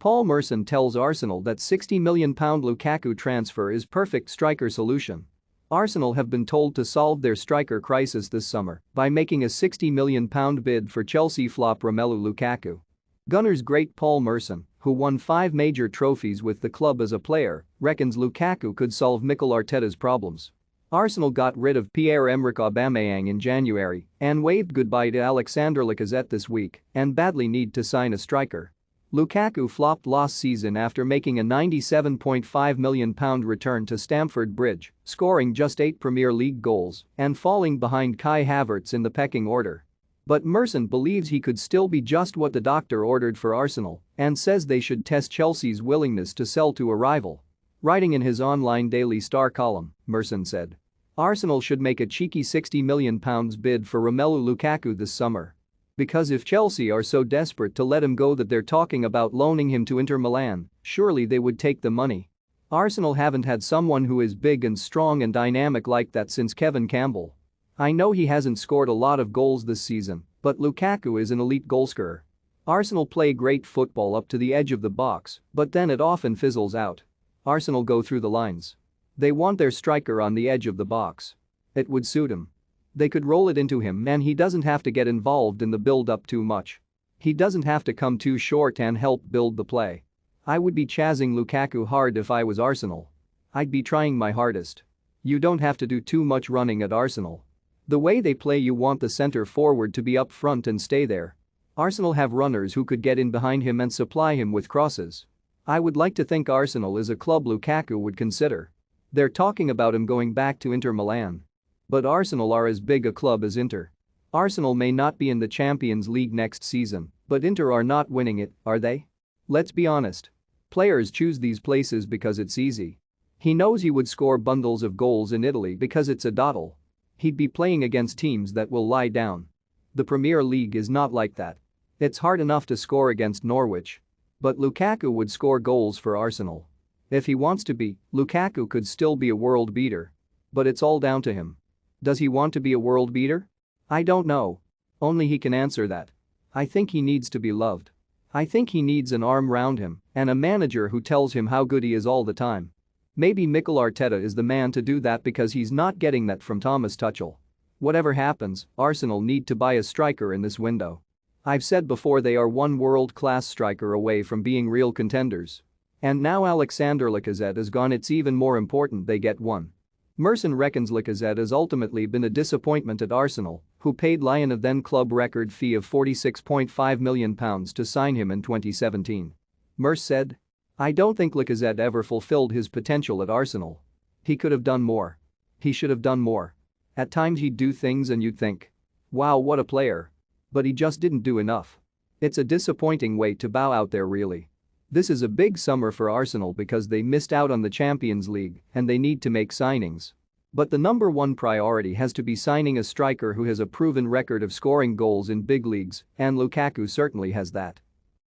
Paul Merson tells Arsenal that £60 million Lukaku transfer is perfect striker solution. Arsenal have been told to solve their striker crisis this summer by making a £60 million bid for Chelsea flop Romelu Lukaku. Gunners great Paul Merson, who won 5 major trophies with the club as a player, reckons Lukaku could solve Mikel Arteta's problems. Arsenal got rid of Pierre-Emerick Aubameyang in January and waved goodbye to Alexander Lacazette this week and badly need to sign a striker. Lukaku flopped last season after making a £97.5 million return to Stamford Bridge, scoring just 8 Premier League goals and falling behind Kai Havertz in the pecking order. But Merson believes he could still be just what the doctor ordered for Arsenal and says they should test Chelsea's willingness to sell to a rival. Writing in his online Daily Star column, Merson said, "Arsenal should make a cheeky £60 million bid for Romelu Lukaku this summer. Because if Chelsea are so desperate to let him go that they're talking about loaning him to Inter Milan, surely they would take the money. Arsenal haven't had someone who is big and strong and dynamic like that since Kevin Campbell. I know he hasn't scored a lot of goals this season, but Lukaku is an elite goalscorer. Arsenal play great football up to the edge of the box, but then it often fizzles out. Arsenal go through the lines. They want their striker on the edge of the box. It would suit him. They could roll it into him and he doesn't have to get involved in the build-up too much. He doesn't have to come too short and help build the play. I would be chasing Lukaku hard if I was Arsenal. I'd be trying my hardest. You don't have to do too much running at Arsenal. The way they play, you want the centre forward to be up front and stay there. Arsenal have runners who could get in behind him and supply him with crosses. I would like to think Arsenal is a club Lukaku would consider. They're talking about him going back to Inter Milan. But Arsenal are as big a club as Inter. Arsenal may not be in the Champions League next season, but Inter are not winning it, are they? Let's be honest. Players choose these places because it's easy. He knows he would score bundles of goals in Italy because it's a dawdle. He'd be playing against teams that will lie down. The Premier League is not like that. It's hard enough to score against Norwich. But Lukaku would score goals for Arsenal. If he wants to be, Lukaku could still be a world beater. But it's all down to him. Does he want to be a world beater? I don't know. Only he can answer that. I think he needs to be loved. I think he needs an arm round him and a manager who tells him how good he is all the time. Maybe Mikel Arteta is the man to do that because he's not getting that from Thomas Tuchel. Whatever happens, Arsenal need to buy a striker in this window. I've said before they are one world-class striker away from being real contenders. And now Alexander Lacazette is gone, it's even more important they get one. Merson reckons Lacazette has ultimately been a disappointment at Arsenal, who paid Lyon a then-club record fee of £46.5 million to sign him in 2017. Merson said, "I don't think Lacazette ever fulfilled his potential at Arsenal. He could have done more. He should have done more. At times he'd do things and you'd think, wow, what a player. But he just didn't do enough. It's a disappointing way to bow out there, really. This is a big summer for Arsenal because they missed out on the Champions League and they need to make signings. But the number one priority has to be signing a striker who has a proven record of scoring goals in big leagues, and Lukaku certainly has that."